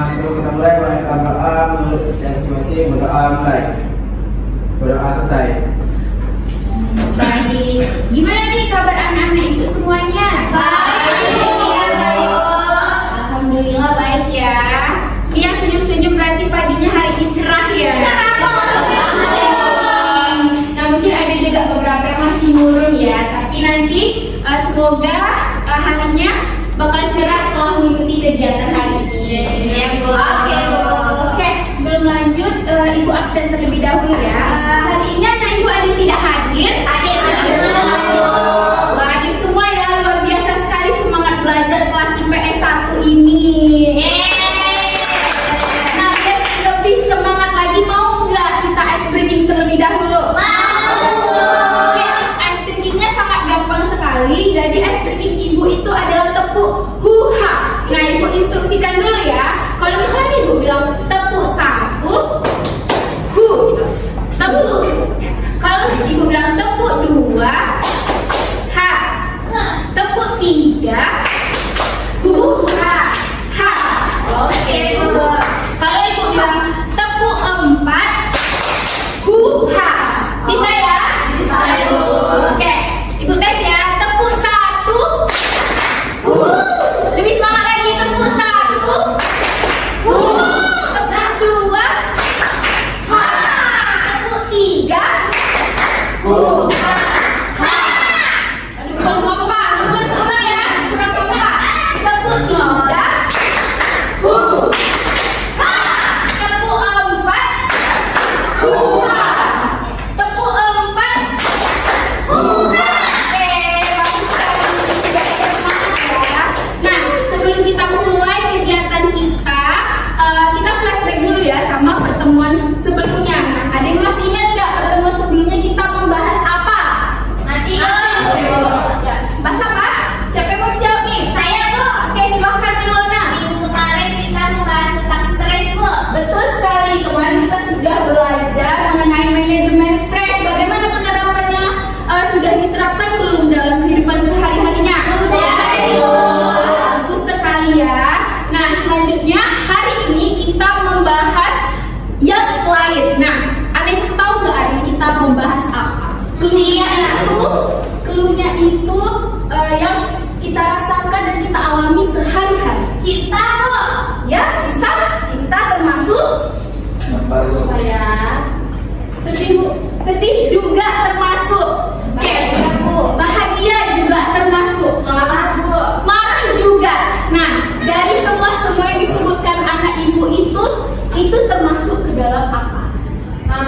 Sebelum kita mulai, mari kita berdoa menurut kepercayaan masing-masing. Berdoa mulai. Berdoa selesai. Baik. Gimana nih kabar anak-anak itu semuanya? Baik. Alhamdulillah baik ya. Yang senyum-senyum berarti paginya hari ini cerah ya. Nah mungkin ada juga beberapa yang masih murung ya. Tapi nanti semoga harinya bakal cerah setelah mengikuti kegiatan hari ini. Iya, Bu. Oke, Bu. Oke, sebelum lanjut, Ibu absen terlebih dahulu ya. Hari ini anak Ibu ada yang tidak hadir. Wah, hadir semua ya, luar biasa sekali semangat belajar kelas IPS 1 ini. Nah, biar lebih semangat lagi, mau nggak kita ice breaking terlebih dahulu? Oke, ice breakingnya sangat gampang sekali. Jadi ice breaking Ibu itu adalah tepuk huha. Nah, Ibu instruksikan dulu ya. Kalau misalnya Ibu bilang tepuk 1, hu, tepuk. Kalau Ibu bilang tepuk 2, ha, tepuk 3, hu, ha. Oke, Bu. Kalau Ibu bilang tepuk 4, hu, ha. Bisa ya? Bisa, Bu. Oke, Ibu tes ya. Tepuk 1, hu. Lebih semangat lagi. Tepuk 1, hu. Tepuk 2, ha. Tepuk 3, hu. Aduh, kurang kompak. Kurang ya. Kurang kompak. Tepuk 3, hu. Tepuk 4, hu. Tepuk 4, hu. Oke, bagus sekali. Tidak ada semangat ya. Nah, sebelum kita mulai kegiatan kita flashback dulu ya sama pertemuan sebelumnya. Nah, ada yang masih ingat nggak pertemuan sebelumnya kita membahas apa? Masih, Bu. Ya, bahas apa? Siapa yang mau menjawab nih? Saya, Bu. Oke, silahkan Milona. Minggu kemarin kita membahas tentang stres, Bu. Betul sekali, kemarin kita sudah belajar mengenai manajemen stres. Bagaimana penerapannya? Sudah diterapkan belum dalam kehidupan sehari-harinya? Sudah. Bagus sekali ya. Nah, selanjutnya hari ini kita membahas yang lain. Nah, ada yang tahu nggak hari ini kita membahas apa? Cluenya itu yang kita rasakan dan kita alami sehari-hari. Cinta, Bu. Ya, bisa cinta termasuk apa ya? Sedih juga termasuk. Oke, Bu. bahagia juga termasuk. Marah, Bu. Marah juga. Nah, dari semua yang disebutkan anak ibu itu termasuk ke dalam apa?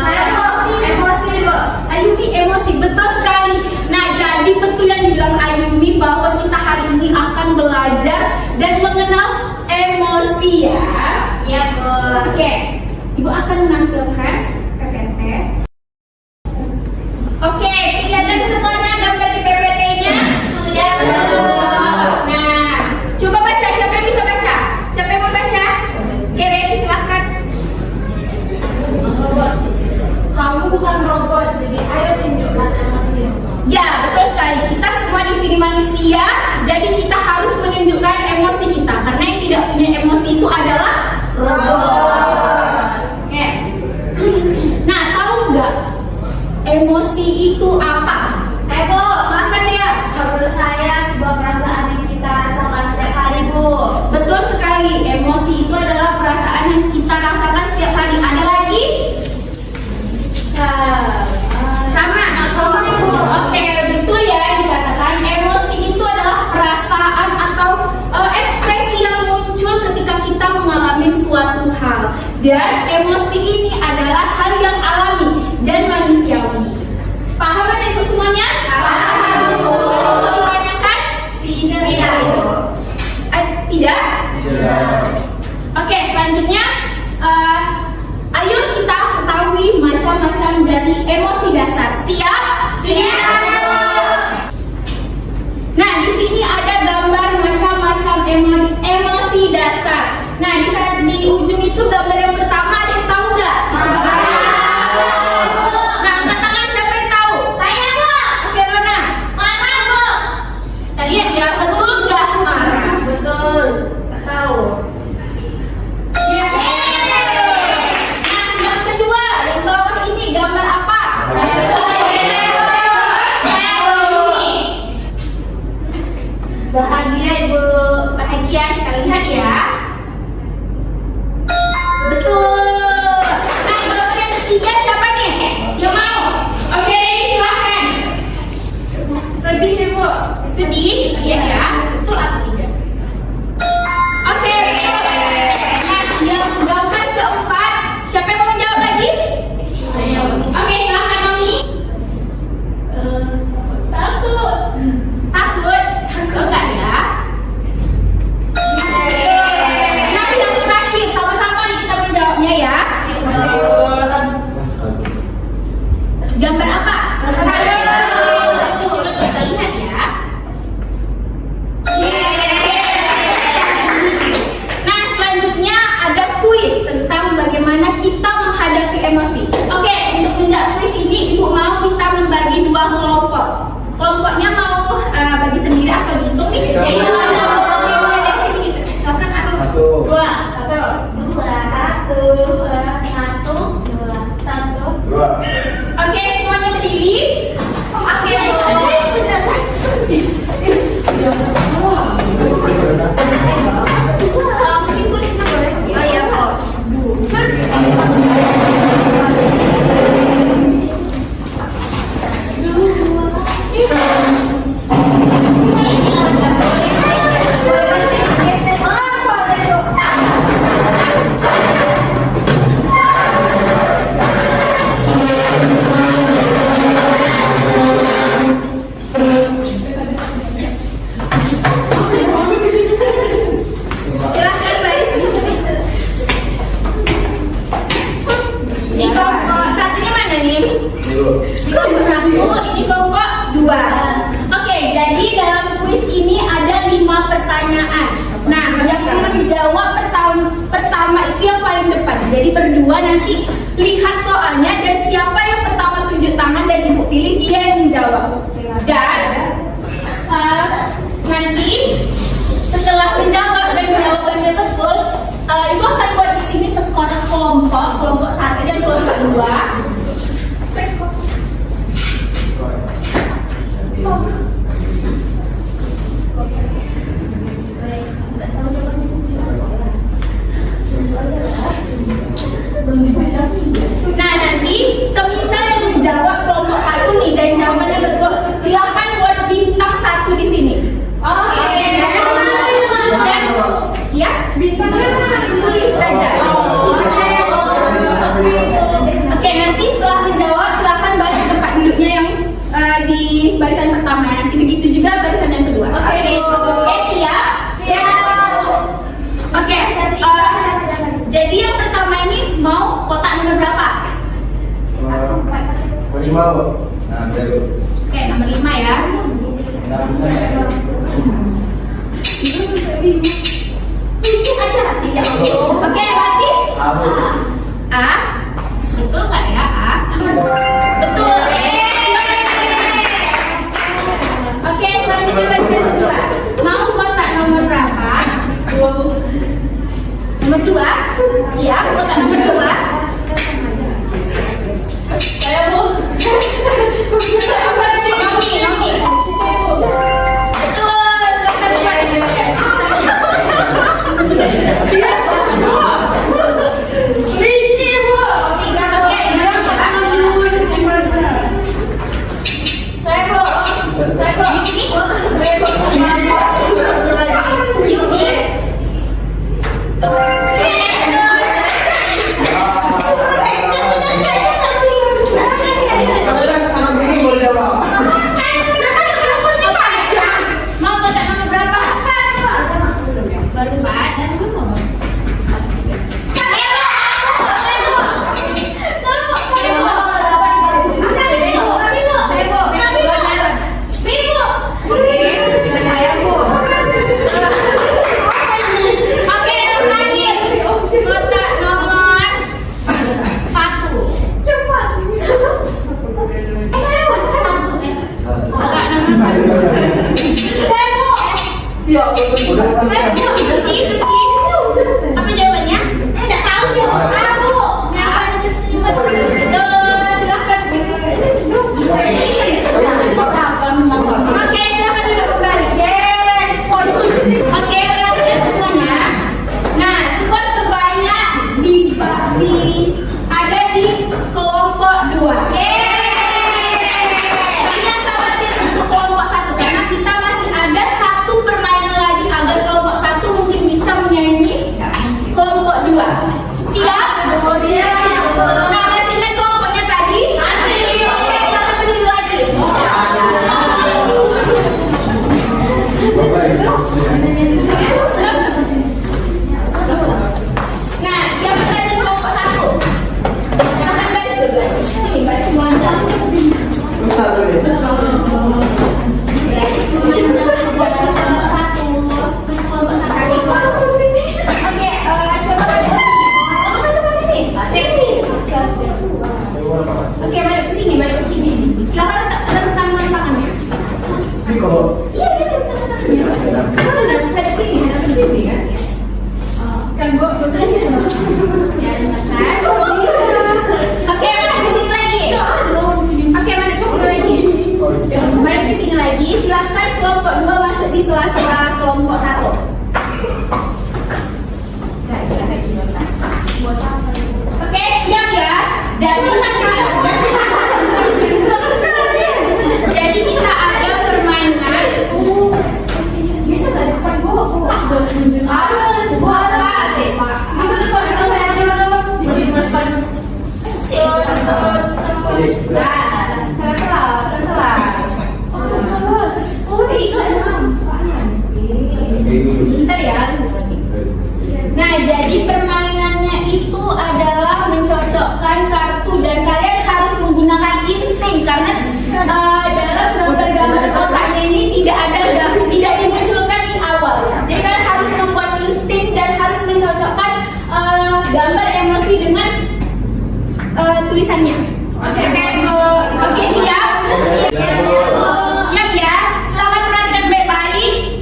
Saya, Bu. Emosi, Bu. Ayumi emosi, betul sekali. Nah, jadi betul yang dibilang Ayumi bahwa kita hari ini akan belajar dan mengenal emosi ya. Iya, Bu. Oke, Ibu akan menampilkan PPT. Oke, kelihatan semuanya gambar di PPT-nya? Sudah, Bu. Nah, coba baca. Siapa yang bisa baca? Siapa yang mau baca? Oke, Reni silahkan. Kamu bukan robot, jadi ayo tunjukkan emosi. Ya, betul sekali. Kita semua di sini manusia, jadi kita harus menunjukkan emosi kita. Karena yang tidak punya emosi itu adalah robot. Oke. Nah, tahu nggak emosi itu apa? Bu. Silahkan ya. Menurut saya sebuah perasaan yang kita rasakan setiap hari, Bu. Betul sekali. Emosi itu adalah perasaan yang kita rasakan setiap hari. Ada lagi? Sama. Oke, betul ya dikatakan emosi itu adalah perasaan atau ekspresi yang muncul ketika kita mengalami suatu hal. Dan emosi ini adalah hal yang alami dan manusiawi. Paham kan itu semuanya? Paham, Bu. Tanyakan? Tidak, Bu. Tidak? Oke, selanjutnya ayo kita ketahui macam-macam dari emosi dasar. Siap? Siap. Nah, di sini ada gambar macam-macam emosi dasar. Nah, di ujung itu gambar yang pertama ada yang tahu nggak? Nah, angkat tangan siapa yang tahu? Saya, Bu. Oke, Rona. Marah, Bu. Kita lihat ya, betul nggak marah? Betul. Tahu. Bahagia Ibu. Bahagia, kita lihat ya. Betul. Nah, jawaban yang ketiga siapa nih? Yang mau? Oke, silakan. Sedih Ibu. Sedih? Iya ya. Betul atau tidak? Oke, betul. Nah, yang gambar keempat, siapa yang mau menjawab lagi? Ayo. Oke, silakan Nomi. Takut. Takut? Takut enggak ya? Nah, yang terakhir, sama-sama nih kita menjawabnya ya. Gambar apa? Coba kita lihat ya. Nah, selanjutnya ada kuis tentang bagaimana kita menghadapi emosi. Oke, untuk menjawab kuis ini Ibu mau kita membagi dua kelompok. Kelompoknya mau bagi sendiri atau dihitung nih? Iya. Oke, mulai dari sini gitu kan. Silakan Arul. 1, 2, 1, 1, 2. Oke, semuanya berdiri. Oke, Mungkin kuisnya boleh. Oh iya, Bu. Silahkan baris di sini. Ini kelompok satunya mana nih? Kelompok satu, ini kelompok dua. Oke, jadi dalam kuis ini ada 5 pertanyaan. Nah, yang menjawab pertama itu yang paling depan. Jadi berdua nanti lihat soalnya dan siapa yang pertama tunjuk tangan dan Ibu pilih dia yang menjawab. Dan nanti setelah menjawab dan jawabannya betul, itu akan buat di sini skor kelompok 1 dan kelompok 2. Nah, nanti semisal yang menjawab kelompok 1 nih dan jawabannya betul, silakan buat bintang 1 di sini. Dan ya, bintangnya ditulis saja. Oke, nanti setelah menjawab silakan balik ke tempat duduknya yang di barisan pertama. Nanti begitu juga barisan yang kedua. Oke, siap? Oke, jadi yang pertama ini mau kotak nomor berapa? 5. Nah, baru. Oke, nomor 5 ya. Itu aja. Oke, lagi. A. Betul nggak ya A? Betul. Oke, selanjutnya barisan kedua. Mau kotak nomor berapa? 20. Nomor 2? Iya, kotak nomor 2. Saya Bu. Nomi. Betul. Ricci Bu. Oke, Saya Bu. Yuni. sela-sela kelompok 1. Oke, siap ya. Jadi kita ada permainan. Bisa dari depan gua. Bentar ya. Nah, jadi permainannya itu adalah mencocokkan kartu dan kalian harus menggunakan insting karena dalam gambar-gambar kotaknya ini tidak dimunculkan di awal. Jadi kalian harus membuat insting dan harus mencocokkan gambar emosi dengan tulisannya. Oke, siap. Siap ya. Silakan perhatikan baik-baik.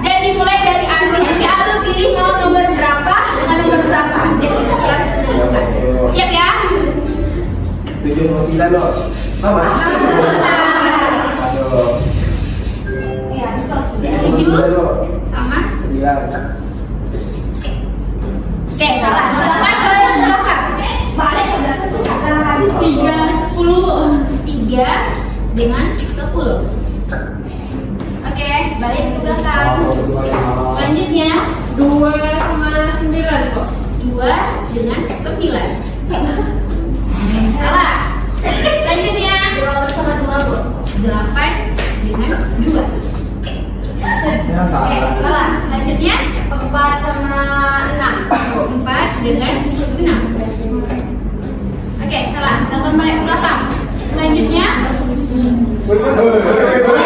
Dan dimulai dari Arul. Nanti Arul pilih mau nomor berapa dengan nomor berapa. Jadi kalian menentukan. Siap ya? 7 sama 9 loh. Mama. Aduh. Ya, bisa. 9 loh. Sama. 9. Oke, salah. Silakan kalian belakang. Balik ke belakang tuh habis 3, 10. 3 dengan 10. Oke, balik ke belakang. Selanjutnya 2 sama 9 kok. 2 dengan 9. Salah. Selanjutnya 2 sama 2, Bro. 8 dengan 2. Ya Oke, salah. salah. Selanjutnya 4 sama 6. 4 dengan 6. Oke, salah. Telepon balik ke belakang. Selanjutnya satu dengan 9.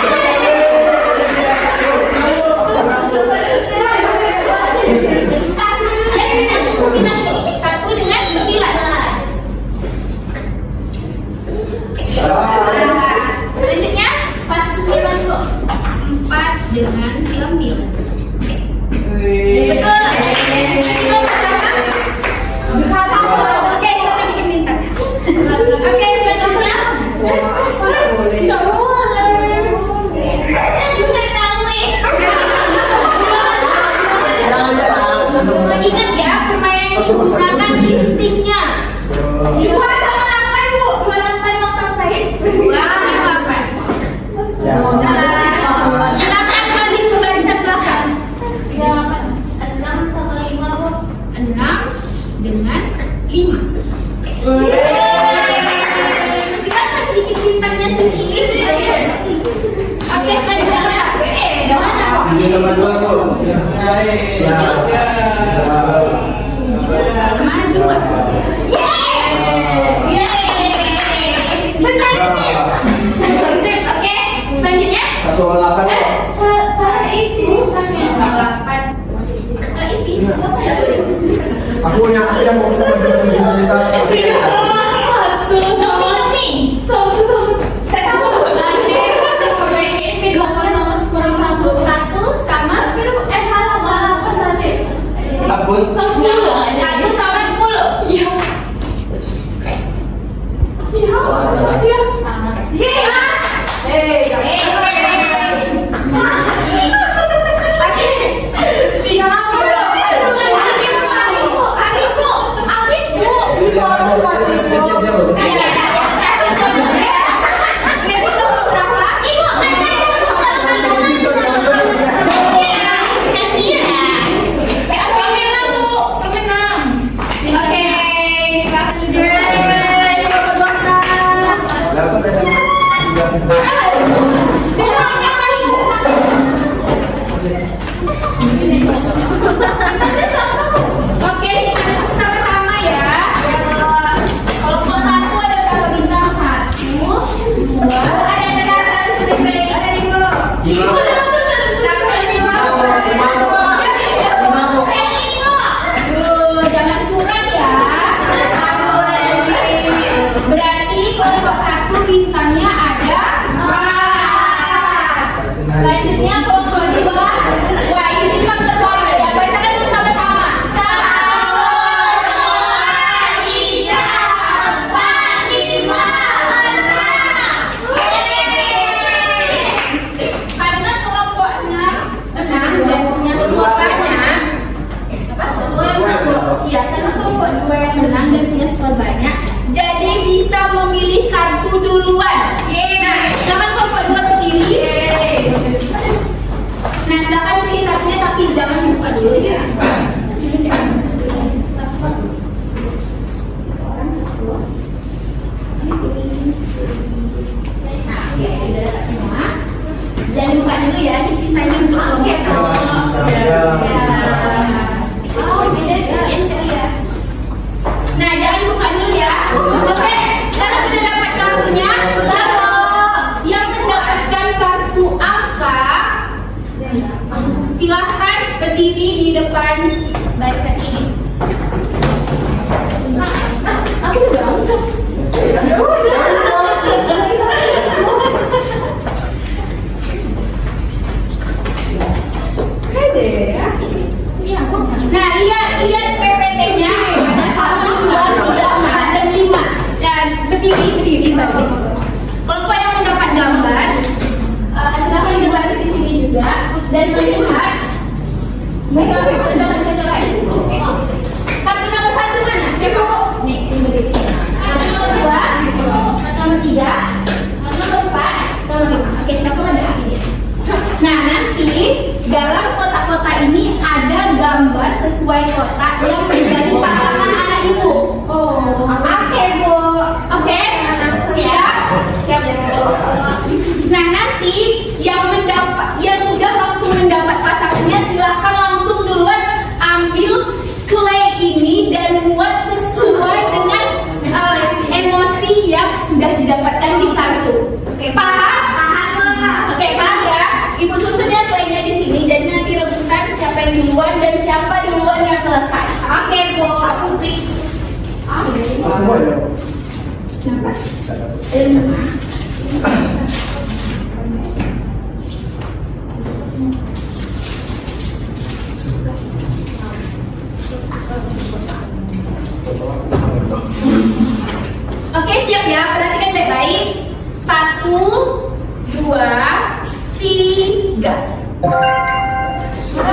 Selanjutnya 4 dengan 9. Betul. Oke, kita bikin bintangnya. Oke, selanjutnya ingat ya, permainan ini gunakan instingnya. 2 sama 8, Bu. 28 motor saya. 2 sama 8. Ya. Silakan balik ke barisan belakang. 6 sama 5, Bu. 6 dengan 5. Silakan bikin bintangnya secili. Oke, selanjutnya. Gimana? 7 sama 2 tuh. 7 sama 2. Oke, selanjutnya. 1 sama 8 kok. Saya itu kan yang 8. Isi. Aku yang mau sama dengan kita. Satu sama nih. Satu. Kurang satu. Satu sama. Salah. Apa salah? Hapus. 10. 1 sama 10. Iya. Habis, Bu. dulu ya. Nah, oke, sudah dapat semua. Jangan buka dulu ya, ini sisanya untuk kelompok. Nah, jangan buka dulu ya. Oke, sekarang sudah dapat kartunya. Yang mendapatkan kartu angka, silahkan berdiri di depan barisan ini. Aku udah angkat. Nah, lihat PPT-nya. Ada 1, 2, 3, 4, dan 5. Dan berdiri bagus. Kelompok yang mendapat gambar, silakan dibaris di sini juga dan melihat. Coba. Kartu nomor 1 mana? Coba. Nih, sini berdiri. Kartu nomor 2, kartu nomor 3, kartu nomor 4, kartu nomor 5. Oke, silakan ada di sini. Nah, nanti dalam kotak-kotak ini ada gambar sesuai kotak yang menjadi pasangan anak ibu. Oke, Bu. Oke? Siap? Siap, Bu. Nah, nanti yang sudah langsung mendapat pasangannya silahkan langsung duluan ambil clay ini dan buat sesuai dengan emosi yang sudah didapatkan di kartu. Paham? Oke, paham ya? Ibu susunnya playnya di sini, jadi nanti rebutan siapa yang duluan dan siapa duluan yang selesai. Oke, Bu. Aku pikir. Semua ya. Kenapa? Oke, siap ya, perhatikan baik-baik. 1, 2, 3.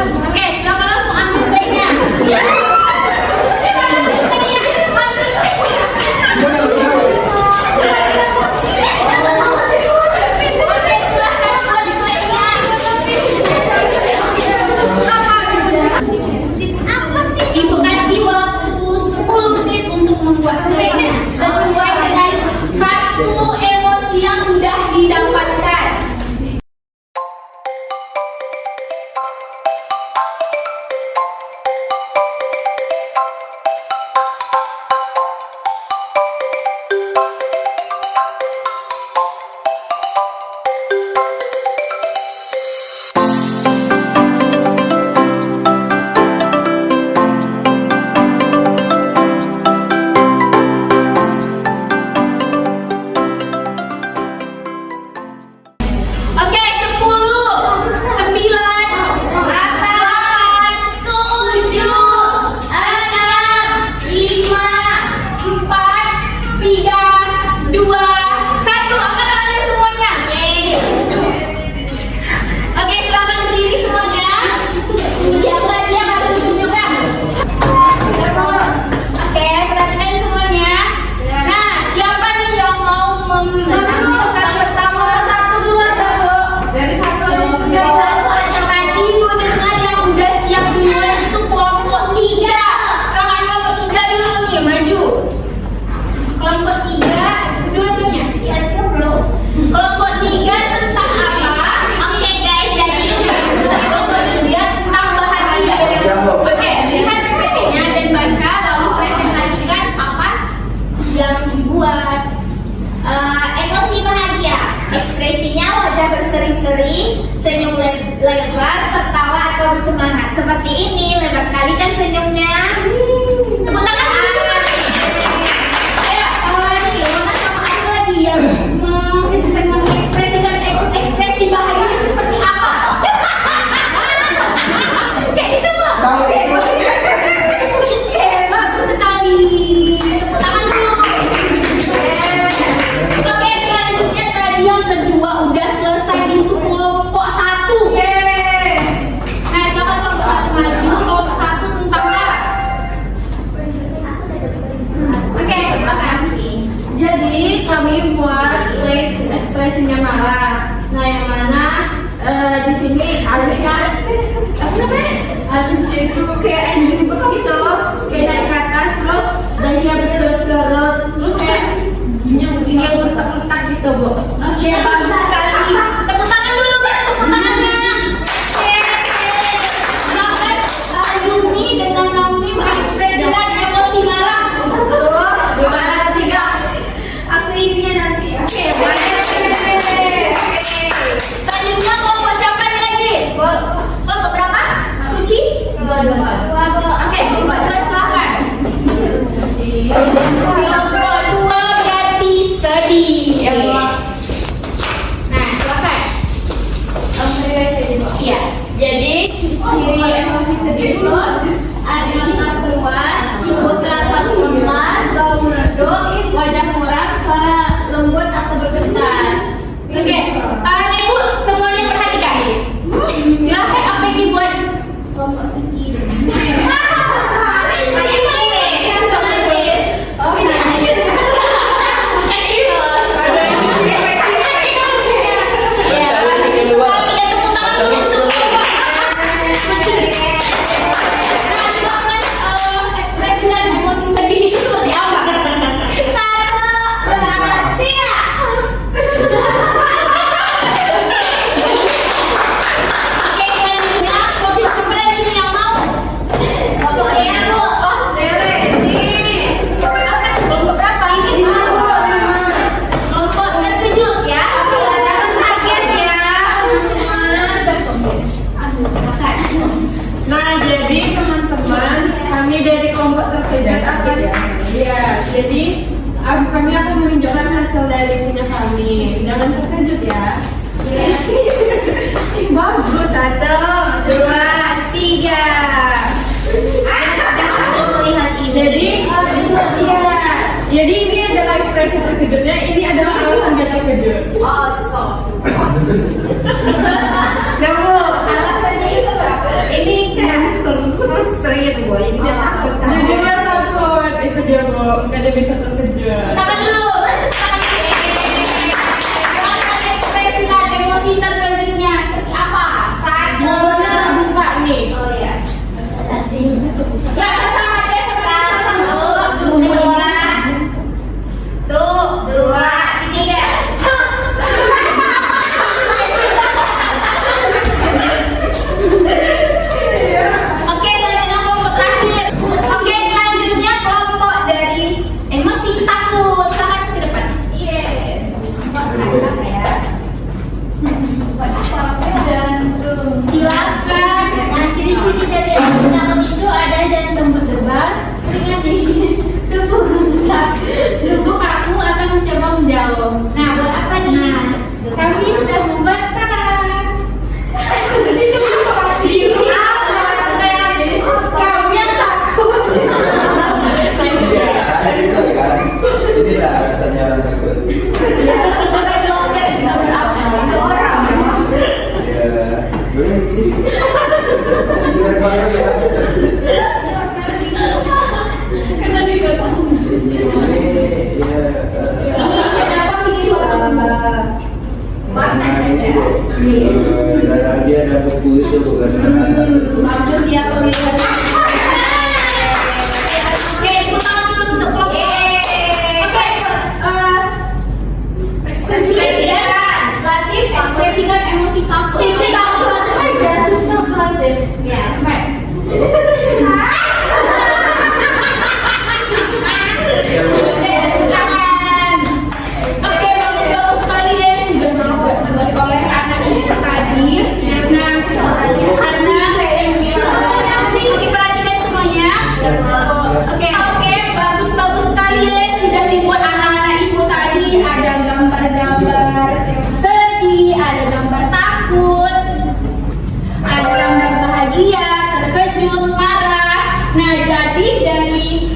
Oke, silakan langsung ambil baiknya. Ibu kasih waktu 10 menit untuk membuat slaynya sesuai dengan kartu emosi yang sudah didapatkan. Oke, 10, 9, 8, 7, 6, 5, 4, 3, 2, 1. Angkat tangannya semuanya. Oke, selamat berdiri semuanya. Siap nggak siap harus ditunjukkan. Oke, perhatikan semuanya. Nah, siapa nih yang mau menampilkan pertama? Dari satu Tadi ibu dengar yang udah siap duluan itu kelompok 3. Sama kelompok 3 dulu nih, maju. Kelompok 3, dua-duanya. Kelompok 3 tentang apa? Oke, guys. Jadi Kelompok 3 tentang bahagia. Oke, lihat PPT-nya dan baca lalu presentasikan apa yang dibuat. emosi bahagia. Ekspresinya wajah berseri-seri, senyum lebar, tertawa atau bersemangat. Seperti ini, lebar sekali kan senyumnya. Tepuk tangan. Ayo, nih, Mama sama aku lagi yang mengekspresikan ekspresi bahagia itu seperti apa? Kayak gitu, Bu. Oke, bagus sekali. Tepuk tangan dulu. Oke, selanjutnya tadi yang kedua udah selesai itu kelompok 1. Nah, silakan kelompok 1 maju. Kelompok 1 tentang apa? Oke, silakan. Jadi kami buat clay ekspresinya marah. Nah, yang mana di sini alisnya apa namanya? Alisnya itu kayak anjing gitu, kayak naik ke atas, terus dahinya berkerut-kerut, terus kayak giginya berletak-letak gitu, Bu. Oke, bagus sekali. Tepuk tangan dulu, Kak. Tepuk tangannya. Selamat Yumi dengan Naomi mengekspresikan emosi marah. Tuh, 2, 3. Aku ibunya nanti. Oke, boleh. Selanjutnya kelompok siapa nih lagi? Kelompok berapa? Suci? Oke, kelompok 2 silakan. Kelompok 2 berarti sedih. Nah, silakan. Iya. Jadi ciri emosi sedih itu ada mata keluar, tubuh terasa lemas, bau meredup, wajah muram, suara lembut atau bergetar. Oke, Ibu semuanya perhatikan. Silakan apa yang dibuat kelompok suci. Jadi kami akan menunjukkan hasil dari punya kami. Jangan terkejut ya. Bagus. 1, 2, 3. Melihat ini. Jadi ini adalah ekspresi terkejutnya. Ini adalah alasan dia terkejut. Oh, stop. Kamu alasannya itu berapa? Ini kan story itu, Bu. Jadi dia takut kan. Jadi dia takut. Itu dia, Bu. Nggak dia bisa terkejut. Tangan dulu. Ekspresikan emosi terkejutnya seperti apa? 1. Buka nih. Oh ya. Ya, sama dia seperti 1, 2, 3. Oke, selanjutnya kelompok terakhir. Oke, selanjutnya kelompok dari emosi takut. Silakan ke depan. Silakan. Nah, ciri-ciri dari emosi takut itu ada jantung berdebar, keringat dingin, tubuh kaku atau mencoba menjauh. Nah, buat apa nih? Kami sudah membuat tas. Itu pasti. Kami yang takut. Inilah alasannya orang takut. Coba jelaskan kita berapa? Itu orang. Ya, boleh sih. Bisa banget ya. Karena dia gak tahu. Kenapa pilih Dia ada buku itu bukan? bagus ya pemilihannya. Oke, tepuk tangan dulu untuk kelompok. Oke, ekspresikan emosi takut. Ya, smart. Oke, bagus sekali ya sudah dibuat oleh anak ibu tadi. Nah, karena perhatikan semuanya. Oke, bagus sekali ya sudah dibuat anak-anak ibu tadi. Ada gambar-gambar sedih, ada gambar takut, ada gambar bahagia, terkejut, marah. Nah, jadi dari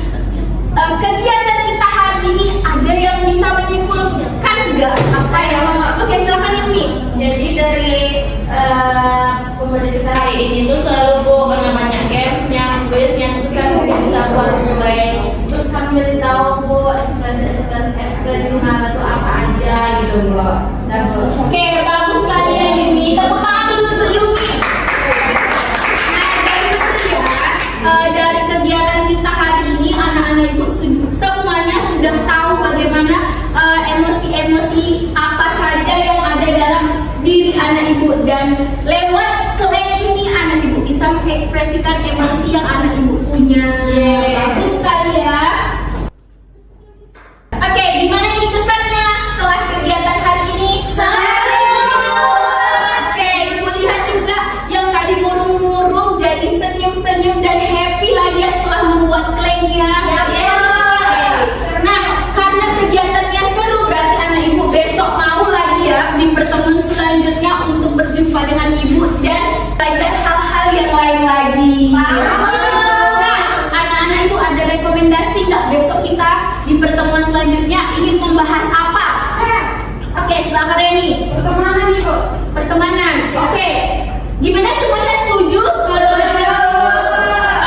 kegiatan kita hari ini ada yang bisa menyimpulkan nggak apa ya? Oke, silakan Yumi. Jadi dari pembelajaran kita hari ini tuh selalu Bu banyak games-nya, quiz-nya, terus kan mungkin bisa buat mulai. Terus kami jadi tahu Bu ekspresi marah itu apa aja gitu Bu. Oke, bagus sekali ya Yumi. Tepuk tangan dulu untuk Yumi. mengekspresikan emosi yang anak ibu punya. Bagus sekali ya. Oke, gimana ini kesannya setelah kegiatan hari ini? Oke, ibu lihat juga yang tadi murung-murung jadi senyum-senyum dan happy lagi ya setelah membuat klaimnya. Nah, karena kegiatannya seru berarti anak ibu besok mau lagi ya di pertemuan selanjutnya untuk berjumpa dengan ibu dan belajar hal-hal yang lain lagi. Nah, anak-anak itu ada rekomendasi nggak besok kita di pertemuan selanjutnya ingin membahas apa? Oke, silakan Reni. Pertemanan nih kok. Pertemanan. Oke. Gimana semuanya setuju?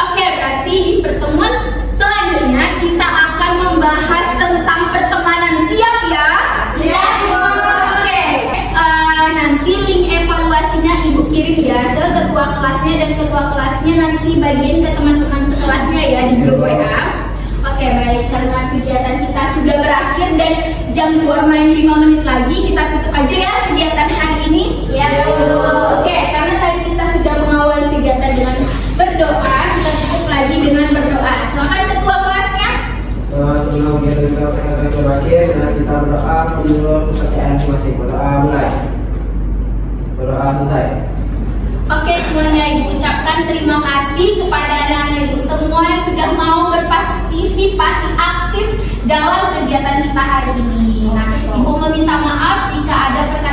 Oke, berarti di pertemuan selanjutnya kita akan membahas tentang pertemanan. Siap ya? Oke. Nanti link evaluasinya ibu kirim ya ke ketua kelasnya dan ketua kelasnya nanti bagiin ke teman-teman sekelasnya ya di grup WA. Oke, baik, karena kegiatan kita sudah berakhir dan jam 2 main 5 menit lagi, kita tutup aja ya kegiatan hari ini. Oke, karena tadi kita sudah mengawali kegiatan dengan berdoa, kita tutup lagi dengan berdoa. Silakan ketua kelasnya. Sebelum kita berakhir, kita berdoa menurut kepercayaan masing-masing. Berdoa mulai. Berdoa selesai. Oke, semuanya ibu ucapkan terima kasih kepada anak-anak ibu semua yang sudah mau berpartisipasi aktif dalam kegiatan kita hari ini. Ibu meminta maaf jika ada perkataan